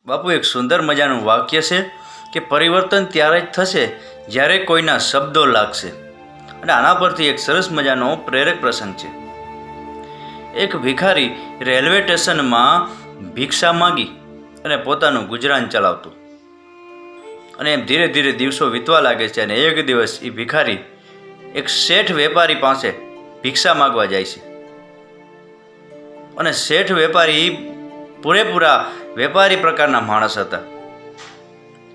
બાપુ એક સુંદર મજાનું વાક્ય છે કે પરિવર્તન ત્યારે જ થશે જ્યારે કોઈના શબ્દો લાગશે. અને આના પરથી એક સરસ મજાનો પ્રેરક પ્રસંગ છે. એક ભિખારી રેલવે સ્ટેશનમાં ભિક્ષા માગી અને પોતાનું ગુજરાન ચલાવતો. અને એમ ધીરે ધીરે દિવસો વીતવા લાગે છે. અને એક દિવસ એ ભિખારી એક શેઠ વેપારી પાસે ભિક્ષા માગવા જાય છે. અને શેઠ વેપારી પૂરેપૂરા વેપારી પ્રકારના માણસ હતા.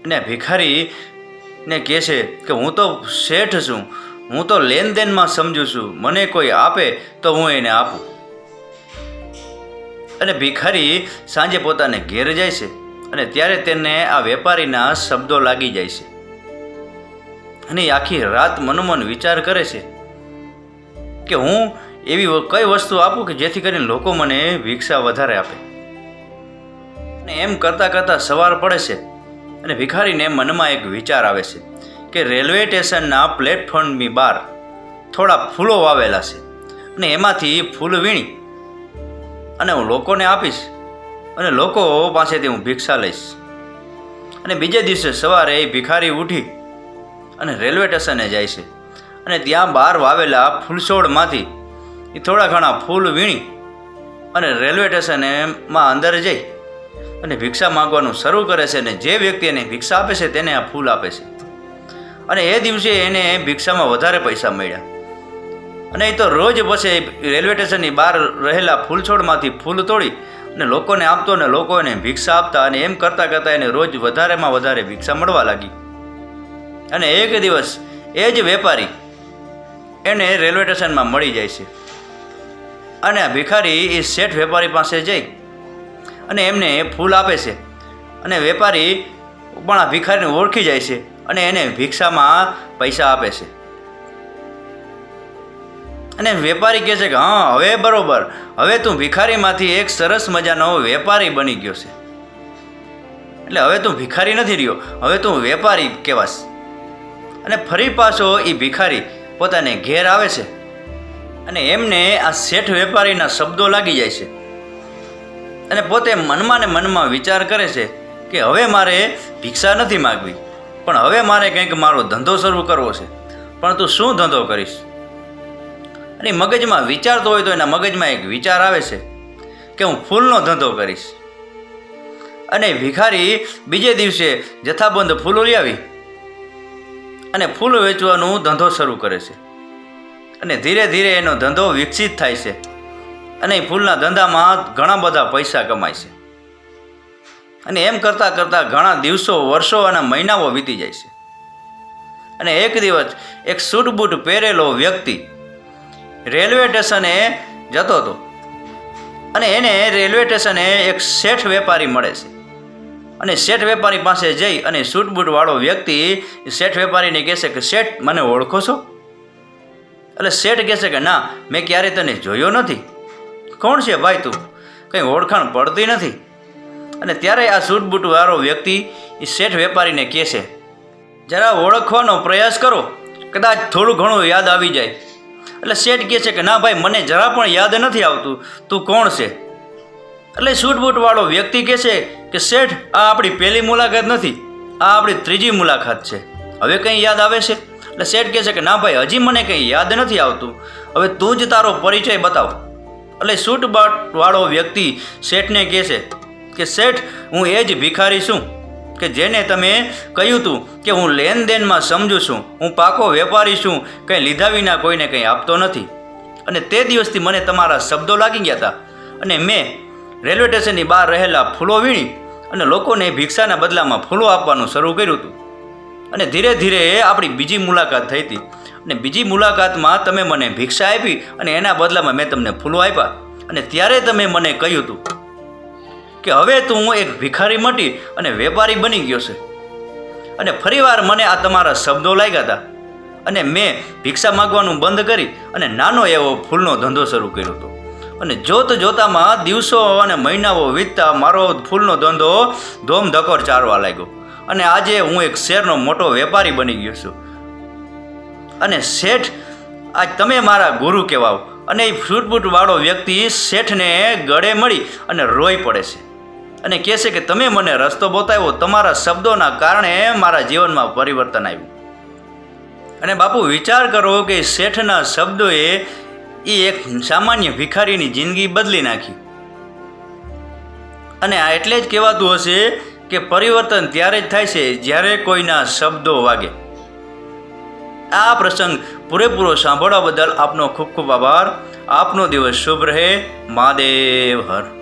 અને ભિખારીને કહે છે કે હું તો શેઠ છું, હું તો લેનદેનમાં સમજુ છું, મને કોઈ આપે તો હું એને આપું. અને ભિખારી સાંજે પોતાને ઘેર જાય છે. અને ત્યારે તેને આ વેપારીના શબ્દો લાગી જાય છે. અને આખી રાત મનોમન વિચાર કરે છે કે હું એવી કઈ વસ્તુ આપું કે જેથી કરીને લોકો મને ભિક્ષા વધારે આપે. અને એમ કરતાં કરતાં સવાર પડે છે. અને ભિખારીને મનમાં એક વિચાર આવે છે કે રેલવે સ્ટેશનના પ્લેટફોર્મની બહાર થોડા ફૂલો વાવેલા છે, અને એમાંથી ફૂલ વીણી અને હું લોકોને આપીશ, અને લોકો પાસેથી હું ભિક્ષા લઈશ. અને બીજે દિવસે સવારે એ ભિખારી ઉઠી અને રેલવે સ્ટેશને જાય છે. અને ત્યાં બહાર વાવેલા ફૂલછોડમાંથી એ થોડા ઘણા ફૂલ વીણી અને રેલવે સ્ટેશનમાં અંદર જઈ અને ભિક્ષા માગવાનું શરૂ કરે છે. અને જે વ્યક્તિ એને ભિક્ષા આપે છે તેને આ ફૂલ આપે છે. અને એ દિવસે એને ભિક્ષામાં વધારે પૈસા મળ્યા. અને એ તો રોજ પછી રેલવે સ્ટેશનની બહાર રહેલા ફૂલછોડમાંથી ફૂલ તોડી અને લોકોને આપતો, અને લોકો એને ભિક્ષા આપતા. અને એમ કરતાં કરતાં એને રોજ વધારેમાં વધારે ભિક્ષા મળવા લાગી. અને એક દિવસ એ જ વેપારી એને રેલવે સ્ટેશનમાં મળી જાય છે. અને આ ભિખારી એ શેઠ વેપારી પાસે જઈ અને એમને ફૂલ આપે છે. અને વેપારી પણ આ ભિખારીને ઓળખી જાય છે અને એને ભિક્ષામાં પૈસા આપે છે. અને વેપારી કહે છે કે હા, હવે બરોબર, હવે તું ભિખારીમાંથી એક સરસ મજાનો વેપારી બની ગયો છે. એટલે હવે તું ભિખારી નથી રહ્યો, હવે તું વેપારી કહેવાશ. અને ફરી પાછો એ ભિખારી પોતાને ઘેર આવે છે. અને એમને આ શેઠ વેપારીના શબ્દો લાગી જાય છે. અને પોતે મનમાં ને મનમાં વિચાર કરે છે કે હવે મારે ભિક્ષા નથી માગવી, પણ હવે મારે કંઈક મારો ધંધો શરૂ કરવો છે. પણ તું શું ધંધો કરીશ? અને મગજમાં વિચારતો હોય તો એના મગજમાં એક વિચાર આવે છે કે હું ફૂલનો ધંધો કરીશ. અને ભિખારી બીજે દિવસે જથ્થાબંધ ફૂલો લઈ આવી અને ફૂલ વેચવાનો ધંધો શરૂ કરે છે. અને ધીરે ધીરે એનો ધંધો વિકસિત થાય છે. અને એ ફૂલના ધંધામાં ઘણા બધા પૈસા કમાય છે. અને એમ કરતાં કરતાં ઘણા દિવસો, વર્ષો અને મહિનાઓ વીતી જાય છે. અને એક દિવસ એક સૂટ બૂટ પહેરેલો વ્યક્તિ રેલવે સ્ટેશને જતો હતો. અને એને રેલવે સ્ટેશને એક શેઠ વેપારી મળે છે. અને શેઠ વેપારી પાસે જઈ અને સૂટ બૂટ વાળો વ્યક્તિ શેઠ વેપારીને કહે છે કે શેઠ, મને ઓળખો છો? એટલે શેઠ કહે છે કે ના, મેં ક્યારે તને જોયો નથી. કોણ છે ભાઈ તું? કંઈ ઓળખાણ પડતી નથી. અને ત્યારે આ સૂટ બૂટ વાળો વ્યક્તિ એ શેઠ વેપારીને કહે છે, જરા ઓળખવાનો પ્રયાસ કરો, કદાચ થોડું ઘણું યાદ આવી જાય. એટલે શેઠ કહે છે કે ના ભાઈ, મને જરા પણ યાદ નથી આવતું, તું કોણ છે? એટલે સૂટ બૂટ વાળો વ્યક્તિ કહે છે કે શેઠ, આ આપણી પહેલી મુલાકાત નથી, આ આપણી ત્રીજી મુલાકાત છે. હવે કંઈ યાદ આવે છે? એટલે શેઠ કહે છે કે ના ભાઈ, હજી મને કંઈ યાદ નથી આવતું, હવે તું જ તારો પરિચય બતાવ. એટલે સૂટ બૂટ વાળો વ્યક્તિ શેઠને કહે છે કે શેઠ, હું એ જ ભિખારી છું કે જેને તમે કહ્યું હતું કે હું લેનદેનમાં સમજુ છું, હું પાકો વેપારી છું, કંઈ લીધા વિના કોઈને કંઈ આપતો નથી. અને તે દિવસથી મને તમારા શબ્દો લાગી ગયા હતા. અને મેં રેલવે સ્ટેશનની બહાર રહેલા ફૂલો વીણી અને લોકોને ભિક્ષાના બદલામાં ફૂલો આપવાનું શરૂ કર્યું હતું. અને ધીરે ધીરે આપણી બીજી મુલાકાત થઈ હતી. અને બીજી મુલાકાતમાં તમે મને ભિક્ષા આપી અને એના બદલામાં મેં તમને ફૂલો આપ્યા. અને ત્યારે તમે મને કહ્યું હતું કે હવે તું એક ભિખારી મટી અને વેપારી બની ગયો છે. અને ફરીવાર મને આ તમારા શબ્દો લાગ્યા હતા. અને મેં ભિક્ષા માગવાનું બંધ કરી અને નાનો એવો ફૂલનો ધંધો શરૂ કર્યો હતો. અને જોત જોતામાં દિવસો અને મહિનાઓ વીતતા મારો ફૂલનો ધંધો ધોમધકોર ચાલવા લાગ્યો. અને આજે હું એક શહેરનો મોટો વેપારી બની ગયો છું. અને શેઠ, આજ તમે મારા ગુરુ કહેવાઓ. અને એ ફૂટબૂટ વાળો વ્યક્તિ શેઠને ગળે મળી અને રોઈ પડે છે. અને કહે છે કે તમે મને રસ્તો બતાવ્યો, તમારા શબ્દોના કારણે મારા જીવનમાં પરિવર્તન આવ્યું. અને બાપુ વિચાર કરો કે શેઠના શબ્દોએ એક સામાન્ય ભિખારીની જિંદગી બદલી નાખી. અને આ એટલે જ કહેવાતું હશે કે પરિવર્તન ત્યારે જ થાય છે જ્યારે કોઈના શબ્દો વાગે. આ પ્રસંગ પૂરેપૂરો સાંભળવા બદલ આપનો ખૂબ ખૂબ આભાર. આપનો દિવસ શુભ રહે. મહાદેવ હર.